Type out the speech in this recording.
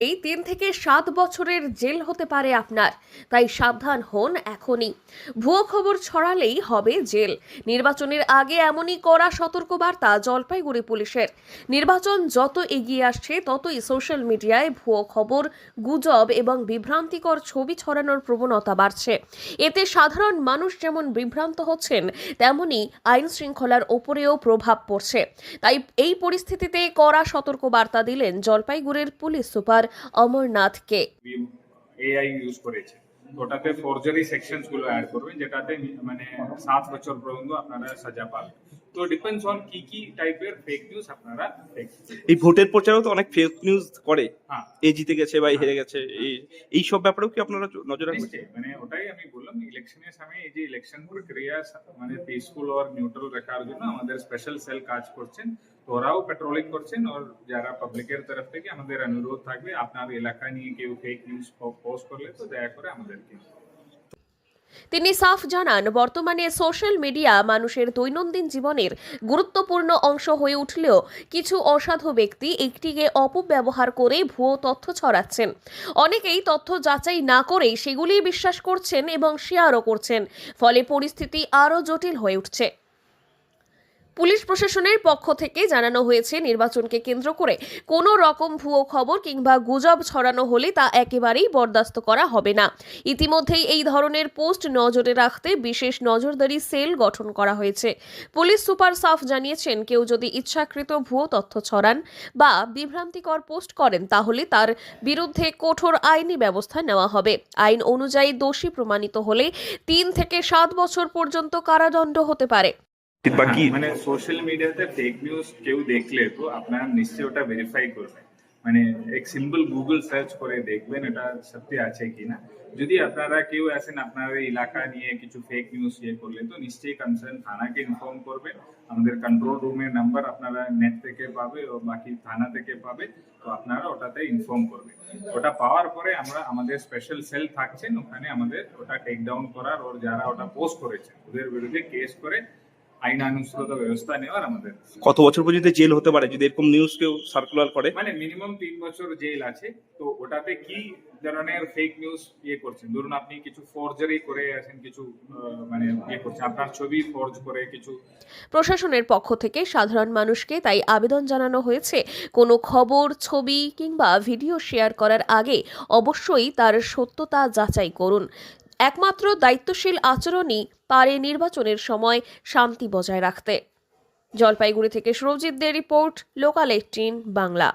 এই ৩ থেকে ৭ বছরের জেল হতে পারে আপনার, তাই সাবধান হন এখনই। ভুয়ো খবর ছড়ালেই হবে জেল। নির্বাচনের আগে এমনই কড়া সতর্কবার্তা জলপাইগুড়ি পুলিশের। নির্বাচন যত এগিয়ে আসছে ততই সোশ্যাল মিডিয়ায় ভুয়ো খবর, গুজব এবং বিভ্রান্তিকর ছবি ছড়ানোর প্রবণতা বাড়ছে। এতে সাধারণ মানুষ যেমন বিভ্রান্ত হচ্ছেন, তেমনি আইন শৃঙ্খলার ওপরেও প্রভাব পড়ছে। তাই এই পরিস্থিতিতে কড়া সতর্কবার্তা দিলেন জলপাইগুড়ির পুলিশ সুপার অমরনাথকে। এআই ইউজ করেছে, ওটাতে ফরজারি সেকশনস গুলো অ্যাড করবেন, যেটাতে মানে 7 বছর পর্যন্ত আপনারা সাজা পাবেন। তো ডিপেন্ডস অন কি কি টাইপের ফেক নিউজ আপনারা এই ভোটের প্রচারেও তো অনেক ফেক নিউজ করে, হ্যাঁ এই জিতে গেছে বা হেরে গেছে, এই সব ব্যাপারেও কি আপনারা নজর রাখবেন? মানে ওটাই আমি বললাম, ইলেকশনের সময় এই যে ইলেকশন প্রক্রিয়া মানে পিসফুল আর নিউট্রাল রাখার জন্য আমাদের স্পেশাল সেল কাজ করছেন। তো ওরাও পেট্রোলিং করছেন, আর যারা পাবলিকের তরফ থেকে আমাদের অনুরোধ থাকবে, আপনার এলাকা নিয়ে কেউ ফেক নিউজ পোস্ট করলে তো দয়া করে আমাদেরকে। তিনি সাফ জানান, বর্তমানে সোশ্যাল মিডিয়া মানুষের দৈনন্দিন জীবনের গুরুত্বপূর্ণ অংশ হয়ে উঠলেও কিছু অসাধু ব্যক্তি একটিকে অপব্যবহার করে ভুয়ো তথ্য ছড়াচ্ছেন। অনেকেই তথ্য যাচাই না করেই সেগুলি বিশ্বাস করছেন এবং শেয়ারও করছেন, ফলে পরিস্থিতি আরও জটিল হয়ে উঠছে। পুলিশ প্রশাসনের পক্ষ থেকে জানানো হয়েছে, নির্বাচনকে কেন্দ্র করে কোনো রকম ভুয়ো খবর কিংবা গুজব ছড়ানো হলে তা একেবারেই বরদাস্ত করা হবে না। ইতিমধ্যেই এই ধরনের পোস্ট নজরে রাখতে বিশেষ নজরদারি সেল গঠন করা হয়েছে। পুলিশ সুপার সাফ জানিয়েছেন, কেউ যদি ইচ্ছাকৃত ভুয়ো তথ্য ছড়ান বা বিভ্রান্তিকর পোস্ট করেন তাহলে তার বিরুদ্ধে কঠোর আইনি ব্যবস্থা নেওয়া হবে। আইন অনুযায়ী দোষী প্রমাণিত হলে 3 থেকে 7 বছর পর্যন্ত কারাদণ্ড হতে পারে। বাকি মানে সোশ্যাল মিডিয়াতে ফেক নিউজ কেউ দেখলে তো আপনারা নিশ্চয়ই ওটা ভেরিফাই করবেন, মানে এক সিম্পল গুগল সার্চ করে দেখবেন এটা সত্যি আছে কিনা। যদি আপনারা কেউ আসেন আপনার এলাকা নিয়ে কিছু ফেক নিউজ করলে তো নিশ্চয়ই কনসার্ন থানাকে ইনফর্ম করবেন। আমাদের কন্ট্রোল রুমের নাম্বার আপনারা নেট থেকে পাবে ও বাকি থানা থেকে পাবে, তো আপনারা ওটাতে ইনফর্ম করবেন। ওটা পাওয়ার পরে আমরা আমাদের স্পেশাল সেল থাকছেন, ওখানে আমাদের ওটা টেক ডাউন করার, ওর যারা ওটা পোস্ট করেছে ওদের বিরুদ্ধে কেস করে আইনানুসৃত ব্যবস্থা নেওয়ার আমাদের। কত বছর পর্যন্ত জেল হতে পারে যদি এরকম নিউজ কেউ সার্কুলার করে? মানে মিনিমাম 3 বছর জেল আছে। তো ওটাতে কি ধরনের ফেক নিউজ করছেন, ধরুন আপনি কিছু ফরজারি করে আছেন, কিছু মানে করছেন, আপনার ছবি ফরজ করে কিছু। প্রশাসনের পক্ষ থেকে সাধারণ মানুষকে তাই আবেদন জানানো হয়েছে, কোনো খবর, ছবি কিংবা ভিডিও শেয়ার করার আগে অবশ্যই তার সত্যতা যাচাই করুন। একমাত্র দায়িত্বশীল আচরণই পারে নির্বাচনের সময় শান্তি বজায় রাখতে। জলপাইগুড়ি থেকে সুরজিৎ দে রিপোর্ট, লোকাল 18 বাংলা।